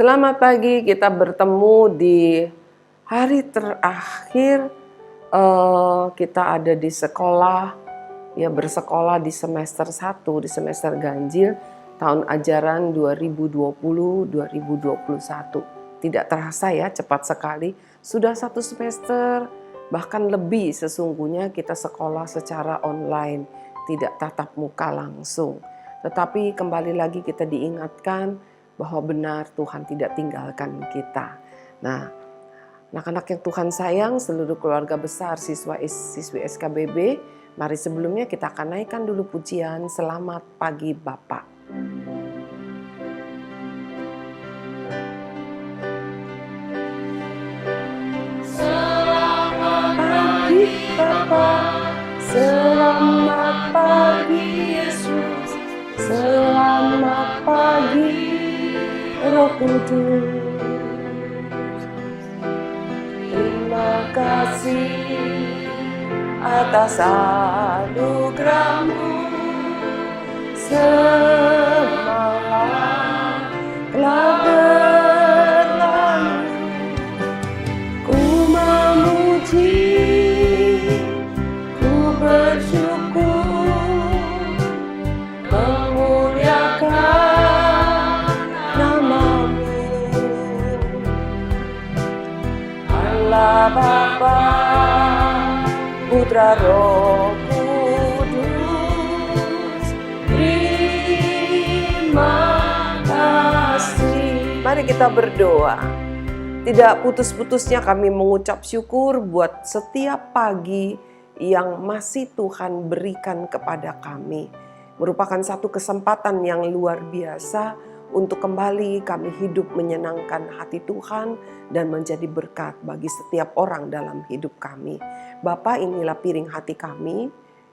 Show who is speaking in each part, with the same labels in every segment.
Speaker 1: Selamat pagi, kita bertemu di hari terakhir kita ada di sekolah, ya bersekolah di semester 1, di semester ganjil tahun ajaran 2020-2021. Tidak terasa ya, cepat sekali. Sudah 1 semester, bahkan lebih sesungguhnya kita sekolah secara online, tidak tatap muka langsung. Tetapi kembali lagi kita diingatkan bahwa benar Tuhan tidak tinggalkan kita. Nah, anak-anak yang Tuhan sayang, seluruh keluarga besar siswi SKBB, mari sebelumnya kita akan naikkan dulu pujian Selamat Pagi Bapak. Selamat pagi Bapak, selamat pagi Yesus, selamat pagi Roh Kudus. Terima kasih atas anugerah-Mu. Semalam telah berlalu, ku memuji, ku bersyukur, memuliakan nama-Mu. Allah Bapa, Putra Roh Kudus, terima kasih. Mari kita berdoa. Tidak putus-putusnya kami mengucap syukur buat setiap pagi yang masih Tuhan berikan kepada kami. Merupakan satu kesempatan yang luar biasa untuk kembali kami hidup menyenangkan hati Tuhan dan menjadi berkat bagi setiap orang dalam hidup kami. Bapa, inilah piring hati kami,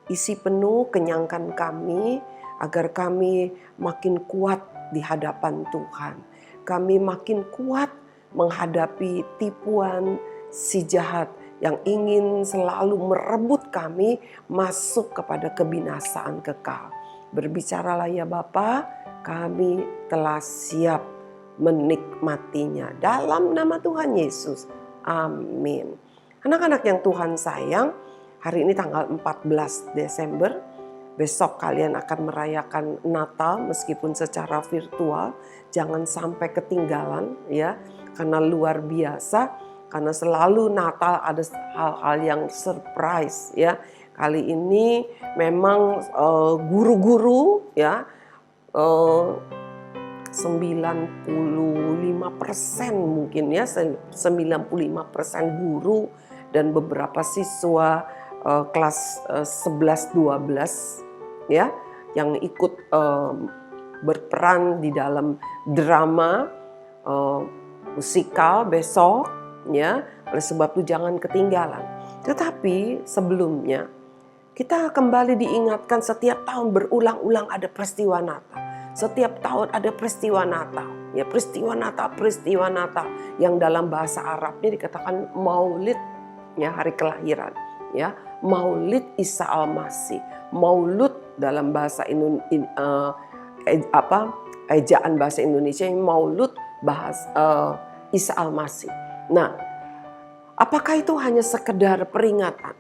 Speaker 1: isi penuh, kenyangkan kami, agar kami makin kuat di hadapan Tuhan. Kami makin kuat menghadapi tipuan si jahat yang ingin selalu merebut kami masuk kepada kebinasaan kekal. Berbicaralah ya Bapa, kami telah siap menikmatinya. Dalam nama Tuhan Yesus, amin. Anak-anak yang Tuhan sayang, hari ini tanggal 14 Desember, besok kalian akan merayakan Natal meskipun secara virtual. Jangan sampai ketinggalan ya, karena luar biasa, karena selalu Natal ada hal-hal yang surprise ya. Kali ini memang guru-guru ya, 95% mungkin ya, 95% guru dan beberapa siswa kelas 11-12 ya yang ikut berperan di dalam drama musikal besok ya. Oleh sebab itu jangan ketinggalan. Tetapi sebelumnya kita kembali diingatkan setiap tahun berulang-ulang ada peristiwa Natal. Setiap tahun ada peristiwa Natal. Ya, peristiwa Natal yang dalam bahasa Arabnya dikatakan Maulid, ya, hari kelahiran, ya. Maulid Isa Al-Masih. Maulud dalam bahasa ejaan bahasa Indonesia, Maulud Isa Al-Masih. Nah, apakah itu hanya sekedar peringatan?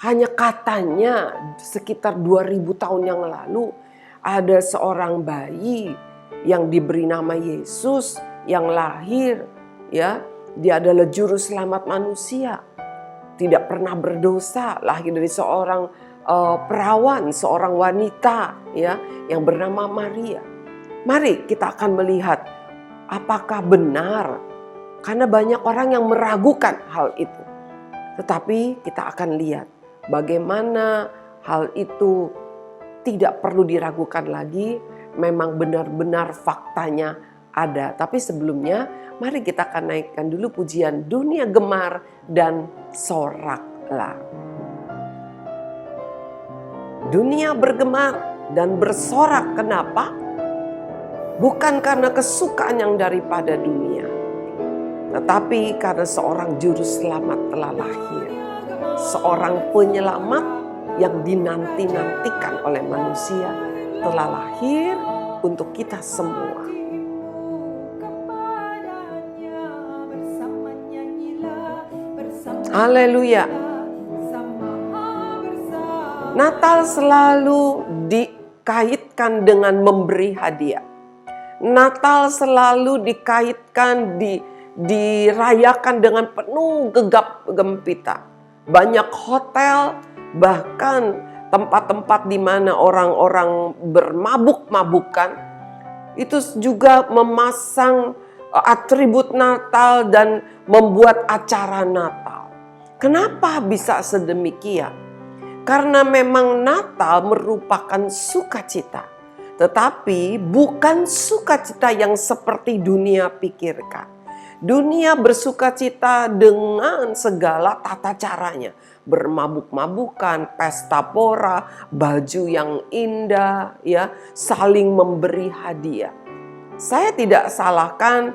Speaker 1: Hanya katanya sekitar 2000 tahun yang lalu ada seorang bayi yang diberi nama Yesus yang lahir, ya. Dia adalah juru selamat manusia. Tidak pernah berdosa, lahir dari seorang perawan, seorang wanita ya yang bernama Maria. Mari kita akan melihat apakah benar, karena banyak orang yang meragukan hal itu. Tetapi kita akan lihat bagaimana hal itu tidak perlu diragukan lagi, memang benar-benar faktanya ada. Tapi sebelumnya mari kita akan naikkan dulu pujian Dunia Gemar dan Soraklah. Dunia bergemar dan bersorak, kenapa? Bukan karena kesukaan yang daripada dunia, tetapi karena seorang juru selamat telah lahir. Seorang penyelamat yang dinanti-nantikan oleh manusia telah lahir untuk kita semua. Haleluya. Natal selalu dikaitkan dengan memberi hadiah. Natal selalu dikaitkan, dirayakan dengan penuh gegap gempita. Banyak hotel, bahkan tempat-tempat di mana orang-orang bermabuk-mabukan, itu juga memasang atribut Natal dan membuat acara Natal. Kenapa bisa sedemikian? Karena memang Natal merupakan sukacita, tetapi bukan sukacita yang seperti dunia pikirkan. Dunia bersukacita dengan segala tata caranya, bermabuk-mabukan, pesta pora, baju yang indah, ya, saling memberi hadiah. Saya tidak salahkan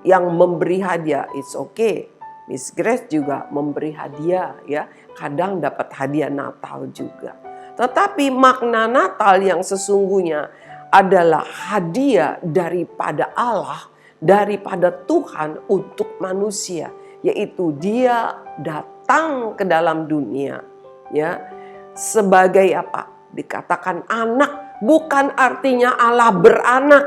Speaker 1: yang memberi hadiah, it's okay. Miss Grace juga memberi hadiah, ya. Kadang dapat hadiah Natal juga. Tetapi makna Natal yang sesungguhnya adalah hadiah daripada Allah, daripada Tuhan untuk manusia, yaitu Dia datang ke dalam dunia, ya, sebagai apa? Dikatakan anak, bukan artinya Allah beranak.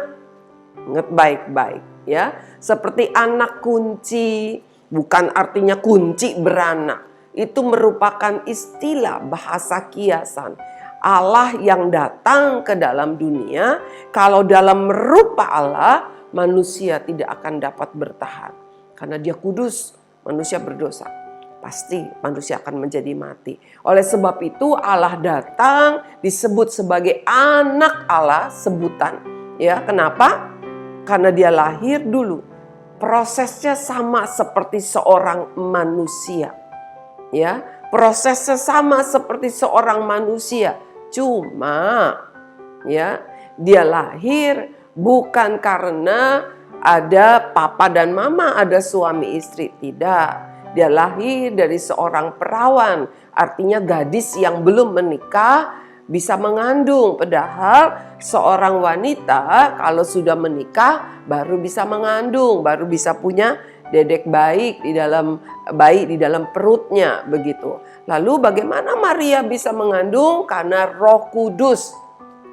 Speaker 1: Ingat baik-baik, ya. Seperti anak kunci, bukan artinya kunci beranak. Itu merupakan istilah bahasa kiasan. Allah yang datang ke dalam dunia, kalau dalam rupa Allah, manusia tidak akan dapat bertahan. Karena Dia kudus, manusia berdosa. Pasti manusia akan menjadi mati. Oleh sebab itu Allah datang disebut sebagai anak Allah, sebutan. Ya, kenapa? Karena Dia lahir dulu. Prosesnya sama seperti seorang manusia. Ya, prosesnya sama seperti seorang manusia. Cuma ya, Dia lahir bukan karena ada papa dan mama, ada suami istri, tidak. Dia lahir dari seorang perawan, artinya gadis yang belum menikah bisa mengandung. Padahal seorang wanita kalau sudah menikah baru bisa mengandung, baru bisa punya dedek bayi di dalam perutnya, begitu. Lalu bagaimana Maria bisa mengandung? Karena Roh Kudus.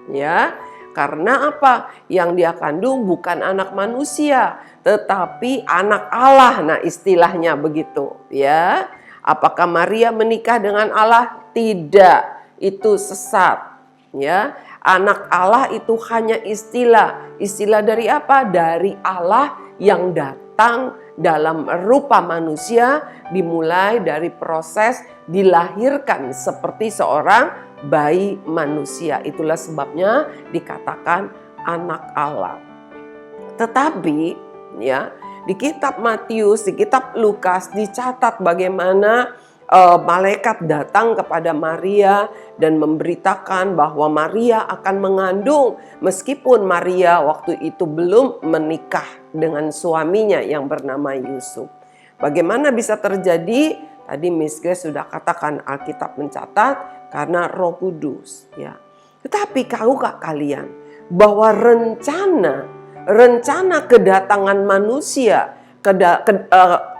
Speaker 1: Ya, karena apa? Yang dia kandung bukan anak manusia, tetapi anak Allah. Nah, istilahnya begitu, ya. Apakah Maria menikah dengan Allah? Tidak. Itu sesat, ya. Anak Allah itu hanya istilah. Istilah dari apa? Dari Allah yang datang dalam rupa manusia, dimulai dari proses dilahirkan seperti seorang bayi manusia. Itulah sebabnya dikatakan anak Allah. Tetapi ya, di kitab Matius, di kitab Lukas dicatat bagaimana malaikat datang kepada Maria dan memberitakan bahwa Maria akan mengandung, meskipun Maria waktu itu belum menikah dengan suaminya yang bernama Yusuf. Bagaimana bisa terjadi? Tadi Miss Grace sudah katakan, Alkitab mencatat karena Roh Kudus, ya. Tetapi tahukah kalian bahwa rencana kedatangan manusia,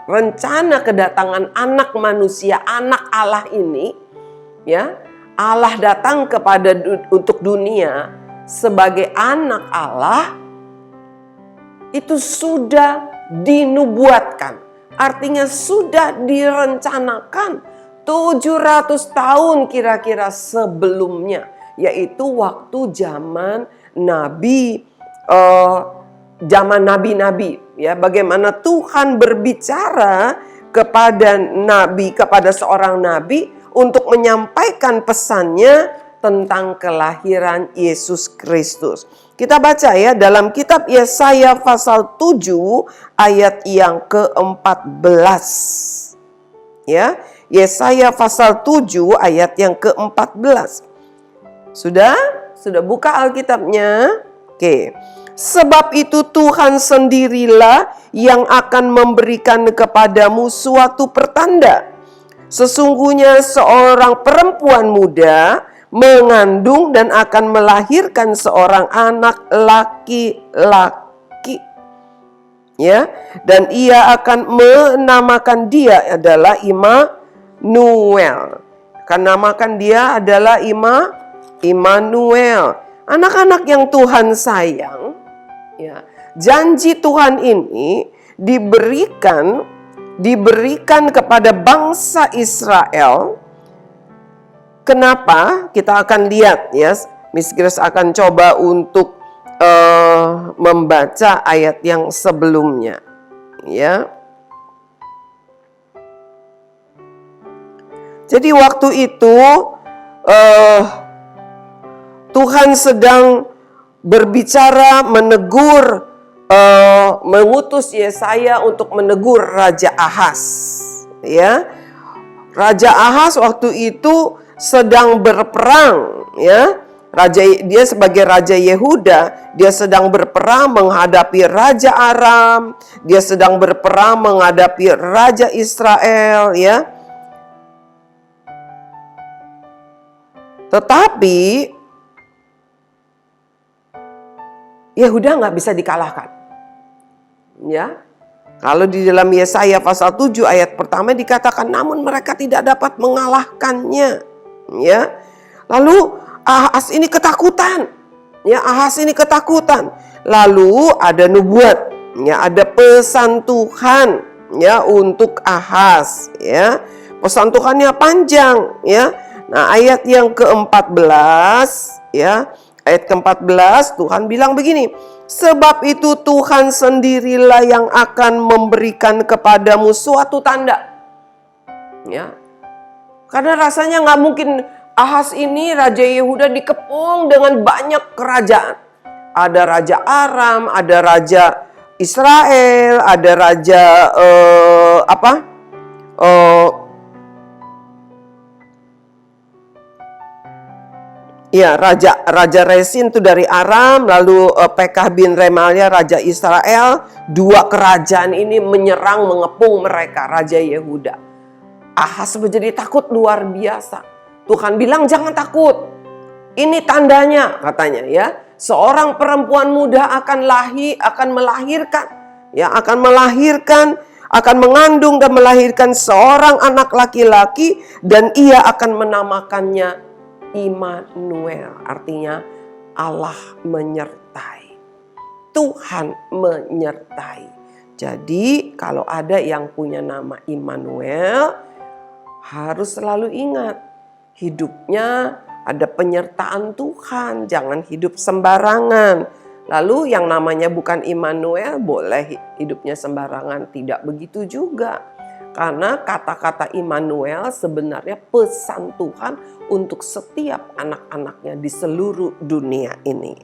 Speaker 1: rencana kedatangan anak manusia, anak Allah ini, ya, Allah datang untuk dunia sebagai anak Allah, itu sudah dinubuatkan. Artinya sudah direncanakan 700 tahun kira-kira sebelumnya, yaitu waktu zaman nabi-nabi, ya, bagaimana Tuhan berbicara kepada seorang nabi untuk menyampaikan pesannya tentang kelahiran Yesus Kristus. Kita baca ya dalam kitab Yesaya pasal 7 ayat yang ke-14. Ya, Yesaya pasal 7 ayat yang ke-14. Sudah buka Alkitabnya? Oke. Sebab itu Tuhan sendirilah yang akan memberikan kepadamu suatu pertanda. Sesungguhnya seorang perempuan muda mengandung dan akan melahirkan seorang anak laki-laki. Ya, dan ia akan menamakan dia adalah Immanuel. Kan namakan dia adalah Immanuel. Anak-anak yang Tuhan sayang, ya, janji Tuhan ini diberikan kepada bangsa Israel. Kenapa? Kita akan lihat, ya. Miss Grace akan coba untuk membaca ayat yang sebelumnya, ya. Jadi waktu itu Tuhan sedang berbicara, menegur, mengutus Yesaya untuk menegur Raja Ahaz, ya. Raja Ahaz waktu itu sedang berperang, ya. Dia sebagai raja Yehuda, dia sedang berperang menghadapi Raja Aram, dia sedang berperang menghadapi Raja Israel, ya. Tetapi Yehuda nggak bisa dikalahkan, ya. Kalau di dalam Yesaya pasal 7 ayat pertama dikatakan, namun mereka tidak dapat mengalahkannya, ya. Lalu Ahaz ini ketakutan, ya. Ahaz ini ketakutan. Lalu ada nubuat, ya, ada pesan Tuhan, ya, untuk Ahaz, ya. Pesan Tuhannya panjang, ya. Nah, ayat yang ke-14, ya. Ayat ke-14 Tuhan bilang begini, sebab itu Tuhan sendirilah yang akan memberikan kepadamu suatu tanda, ya. Karena rasanya nggak mungkin Ahaz ini Raja Yehuda dikepung dengan banyak kerajaan. Ada Raja Aram, ada Raja Israel, ada Raja Raja Resin itu dari Aram, lalu Pekah bin Remalia Raja Israel. Dua kerajaan ini menyerang, mengepung mereka, Raja Yehuda. Ahaz menjadi takut luar biasa. Tuhan bilang jangan takut. Ini tandanya, katanya, ya. Seorang perempuan muda akan melahirkan, ya, akan mengandung dan melahirkan seorang anak laki-laki dan ia akan menamakannya Immanuel, artinya Allah menyertai. Tuhan menyertai. Jadi kalau ada yang punya nama Immanuel, harus selalu ingat hidupnya ada penyertaan Tuhan, jangan hidup sembarangan. Lalu yang namanya bukan Immanuel boleh hidupnya sembarangan, tidak begitu juga. Karena kata-kata Immanuel sebenarnya pesan Tuhan untuk setiap anak-anaknya di seluruh dunia ini.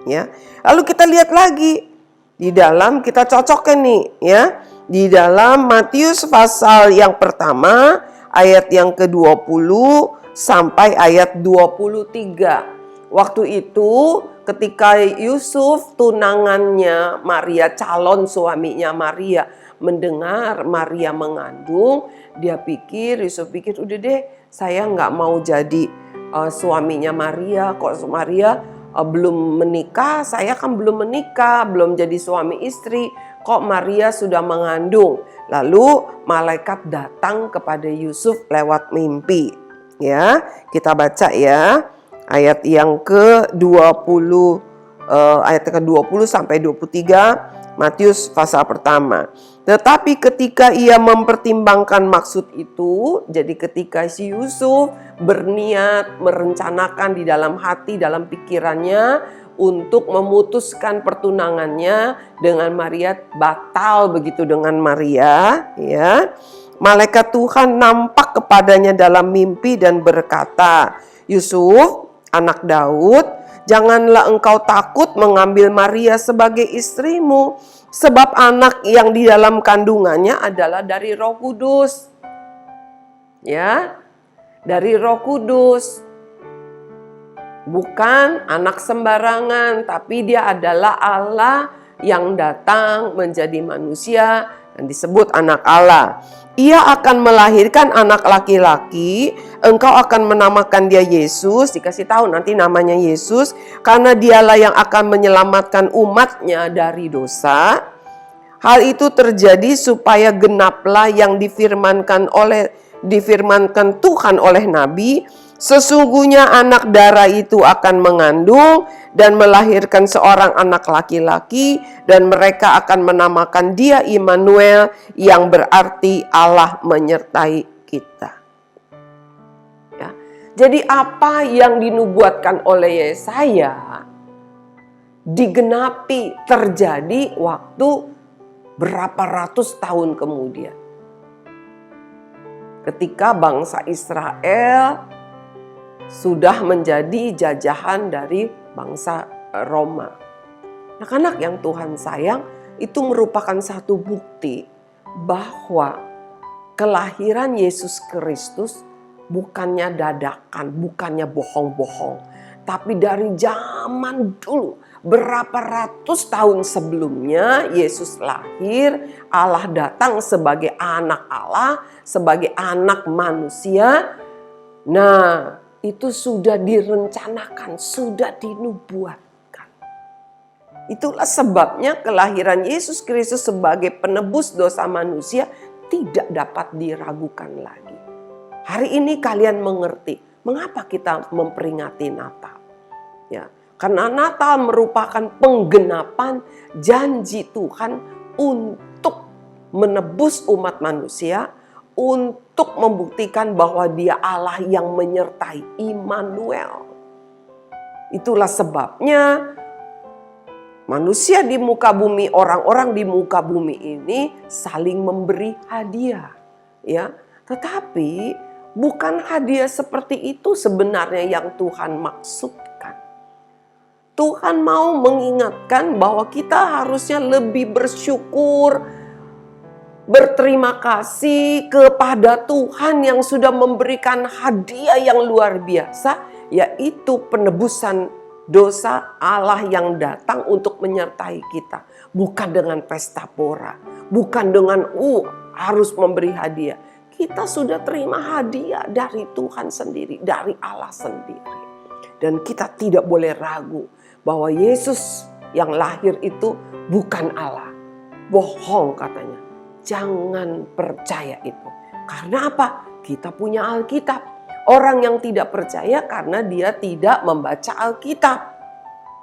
Speaker 1: Ya. Lalu kita lihat lagi di dalam, kita cocokkan nih, ya. Di dalam Matius pasal yang pertama ayat yang ke-20 sampai ayat 23. Waktu itu ketika Yusuf tunangannya Maria, calon suaminya Maria, mendengar Maria mengandung, Yusuf pikir udah deh, saya nggak mau jadi suaminya Maria. Kok Maria belum menikah, saya kan belum menikah, belum jadi suami istri, kok Maria sudah mengandung. Lalu malaikat datang kepada Yusuf lewat mimpi. Ya, kita baca ya ayat yang ke-20 ayat ke-20 sampai 23 Matius pasal pertama. Tetapi ketika ia mempertimbangkan maksud itu, jadi ketika si Yusuf berniat merencanakan di dalam hati, dalam pikirannya untuk memutuskan pertunangannya dengan Maria, batal begitu dengan Maria, ya. Malaikat Tuhan nampak kepadanya dalam mimpi dan berkata, Yusuf, anak Daud, janganlah engkau takut mengambil Maria sebagai istrimu, sebab anak yang di dalam kandungannya adalah dari Roh Kudus. Ya, dari Roh Kudus. Bukan anak sembarangan, tapi dia adalah Allah yang datang menjadi manusia dan disebut anak Allah. Ia akan melahirkan anak laki-laki, engkau akan menamakan dia Yesus, dikasih tahu nanti namanya Yesus, karena dialah yang akan menyelamatkan umatnya dari dosa. Hal itu terjadi supaya genaplah yang difirmankan oleh difirmankan Tuhan oleh Nabi, sesungguhnya anak darah itu akan mengandung dan melahirkan seorang anak laki-laki, dan mereka akan menamakan dia Immanuel, yang berarti Allah menyertai kita. Ya. Jadi apa yang dinubuatkan oleh Yesaya digenapi, terjadi waktu berapa ratus tahun kemudian. Ketika bangsa Israel sudah menjadi jajahan dari bangsa Roma. Anak-anak yang Tuhan sayang, itu merupakan satu bukti bahwa kelahiran Yesus Kristus bukannya dadakan, bukannya bohong-bohong, tapi dari zaman dulu, berapa ratus tahun sebelumnya Yesus lahir, Allah datang sebagai anak Allah, sebagai anak manusia. Nah, itu sudah direncanakan, sudah dinubuatkan. Itulah sebabnya kelahiran Yesus Kristus sebagai penebus dosa manusia tidak dapat diragukan lagi. Hari ini kalian mengerti mengapa kita memperingati Natal. Ya, karena Natal merupakan penggenapan janji Tuhan untuk menebus umat manusia, untuk membuktikan bahwa Dia Allah yang menyertai, Immanuel. Itulah sebabnya manusia di muka bumi, orang-orang di muka bumi ini saling memberi hadiah, ya. Tetapi bukan hadiah seperti itu sebenarnya yang Tuhan maksudkan. Tuhan mau mengingatkan bahwa kita harusnya lebih bersyukur, berterima kasih kepada Tuhan yang sudah memberikan hadiah yang luar biasa, yaitu penebusan dosa, Allah yang datang untuk menyertai kita. Bukan dengan pesta pora, bukan dengan harus memberi hadiah. Kita sudah terima hadiah dari Tuhan sendiri, dari Allah sendiri. Dan kita tidak boleh ragu bahwa Yesus yang lahir itu bukan Allah. Bohong katanya. Jangan percaya itu. Karena apa? Kita punya Alkitab. Orang yang tidak percaya karena dia tidak membaca Alkitab.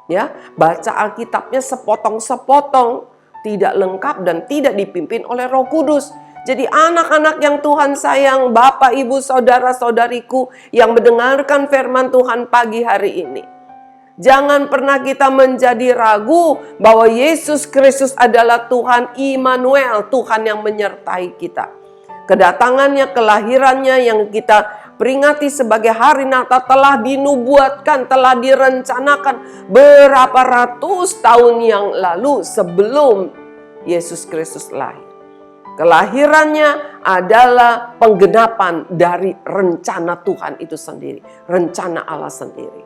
Speaker 1: Ya, baca Alkitabnya sepotong-sepotong, tidak lengkap dan tidak dipimpin oleh Roh Kudus. Jadi anak-anak yang Tuhan sayang, Bapak, Ibu, saudara-saudariku yang mendengarkan firman Tuhan pagi hari ini. Jangan pernah kita menjadi ragu bahwa Yesus Kristus adalah Tuhan Immanuel, Tuhan yang menyertai kita. Kedatangannya, kelahirannya yang kita peringati sebagai hari Natal telah dinubuatkan, telah direncanakan berapa ratus tahun yang lalu sebelum Yesus Kristus lahir. Kelahirannya adalah penggenapan dari rencana Tuhan itu sendiri, rencana Allah sendiri.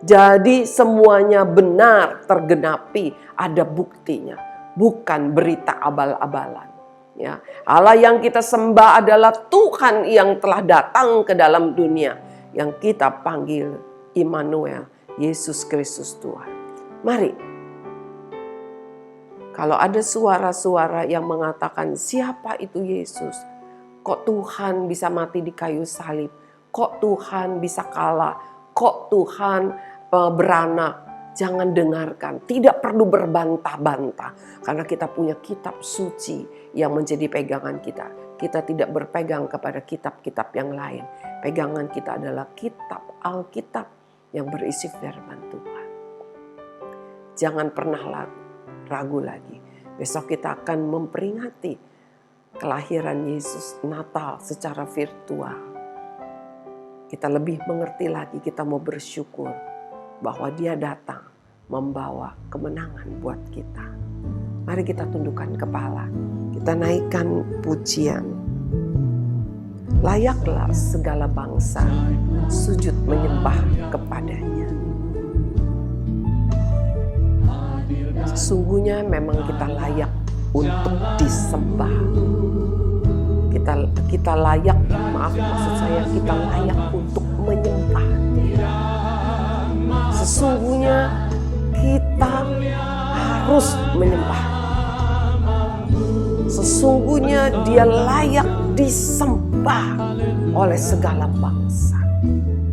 Speaker 1: Jadi semuanya benar tergenapi, ada buktinya, bukan berita abal-abalan. Ya, Allah yang kita sembah adalah Tuhan yang telah datang ke dalam dunia, yang kita panggil Immanuel, Yesus Kristus Tuhan. Mari, kalau ada suara-suara yang mengatakan siapa itu Yesus, kok Tuhan bisa mati di kayu salib, kok Tuhan bisa kalah, kok Tuhan beranak, jangan dengarkan. Tidak perlu berbantah-bantah. Karena kita punya kitab suci yang menjadi pegangan kita. Kita tidak berpegang kepada kitab-kitab yang lain. Pegangan kita adalah kitab Alkitab yang berisi firman Tuhan. Jangan pernah ragu lagi. Besok kita akan memperingati kelahiran Yesus Natal secara virtual. Kita lebih mengerti lagi, kita mau bersyukur bahwa Dia datang membawa kemenangan buat kita. Mari kita tundukkan kepala, kita naikkan pujian. Layaklah segala bangsa sujud menyembah kepadanya. Sesungguhnya memang kita layak untuk disembah. Kita layak, maksud saya kita layak untuk menyembah Dia. Sesungguhnya kita harus menyembah. Sesungguhnya Dia layak disembah oleh segala bangsa.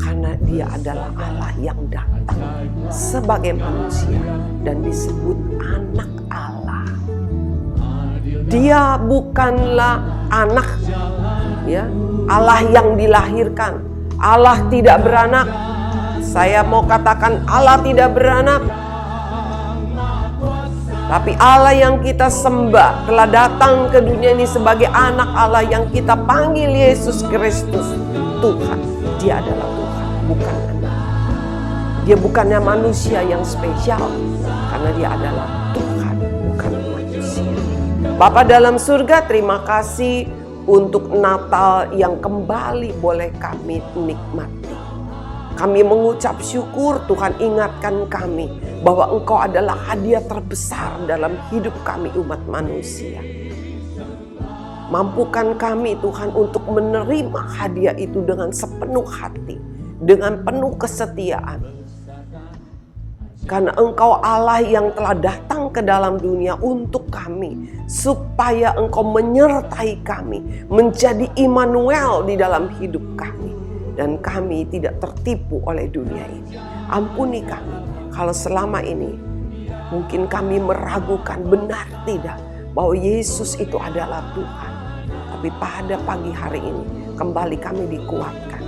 Speaker 1: Karena dia adalah Allah yang datang sebagai manusia dan disebut anak Allah. Dia bukanlah anak, ya, Allah yang dilahirkan. Allah tidak beranak. Saya mau katakan Allah tidak beranak. Tapi Allah yang kita sembah telah datang ke dunia ini sebagai anak Allah yang kita panggil Yesus Kristus Tuhan. Dia adalah Tuhan, bukan anak. Dia bukannya manusia yang spesial, karena dia adalah Tuhan, bukan manusia. Bapa dalam surga, terima kasih untuk Natal yang kembali boleh kami nikmati. Kami mengucap syukur, Tuhan ingatkan kami bahwa Engkau adalah hadiah terbesar dalam hidup kami umat manusia. Mampukan kami Tuhan untuk menerima hadiah itu dengan sepenuh hati, dengan penuh kesetiaan. Karena Engkau Allah yang telah datang ke dalam dunia untuk kami, supaya Engkau menyertai kami, menjadi Immanuel di dalam hidup kami. Dan kami tidak tertipu oleh dunia ini. Ampuni kami kalau selama ini mungkin kami meragukan benar tidak bahwa Yesus itu adalah Tuhan. Tapi pada pagi hari ini kembali kami dikuatkan.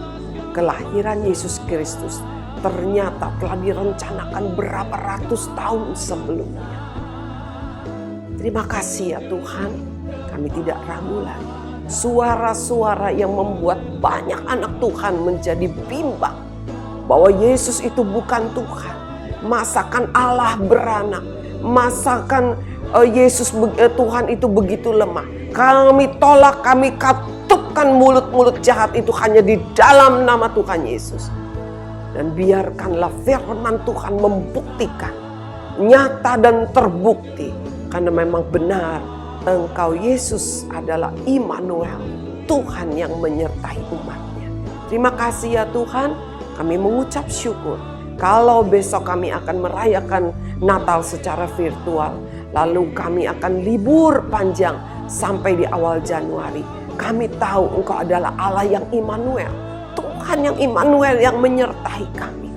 Speaker 1: Kelahiran Yesus Kristus ternyata telah direncanakan berapa ratus tahun sebelumnya. Terima kasih ya Tuhan, kami tidak ragu lagi. Suara-suara yang membuat banyak anak Tuhan menjadi bimbang bahwa Yesus itu bukan Tuhan. Masakan Allah beranak, masakan Yesus Tuhan itu begitu lemah. Kami tolak, kami katupkan mulut-mulut jahat itu hanya di dalam nama Tuhan Yesus. Dan biarkanlah firman Tuhan membuktikan, nyata dan terbukti, karena memang benar Engkau Yesus adalah Immanuel, Tuhan yang menyertai umatnya. Terima kasih ya Tuhan, kami mengucap syukur. Kalau besok kami akan merayakan Natal secara virtual, lalu kami akan libur panjang sampai di awal Januari. Kami tahu Engkau adalah Allah yang Immanuel, Tuhan yang Immanuel yang menyertai kami.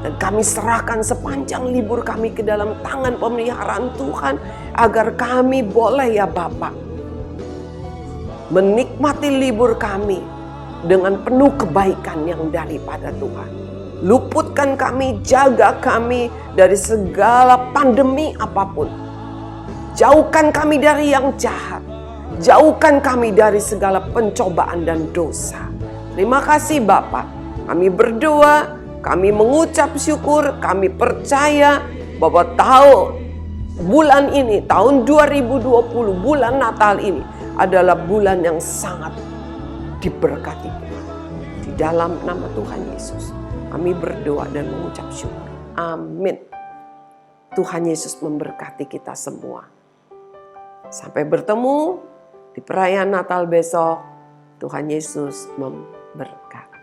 Speaker 1: Dan kami serahkan sepanjang libur kami ke dalam tangan pemeliharaan Tuhan, agar kami boleh ya Bapak menikmati libur kami dengan penuh kebaikan yang daripada Tuhan. Luputkan kami, jaga kami dari segala pandemi apapun. Jauhkan kami dari yang jahat. Jauhkan kami dari segala pencobaan dan dosa. Terima kasih Bapak. Kami berdoa, kami mengucap syukur, kami percaya bahwa bulan ini, tahun 2020, bulan Natal ini adalah bulan yang sangat diberkati Tuhan. Di dalam nama Tuhan Yesus, kami berdoa dan mengucap syukur. Amin. Tuhan Yesus memberkati kita semua. Sampai bertemu di perayaan Natal besok. Tuhan Yesus memberkati.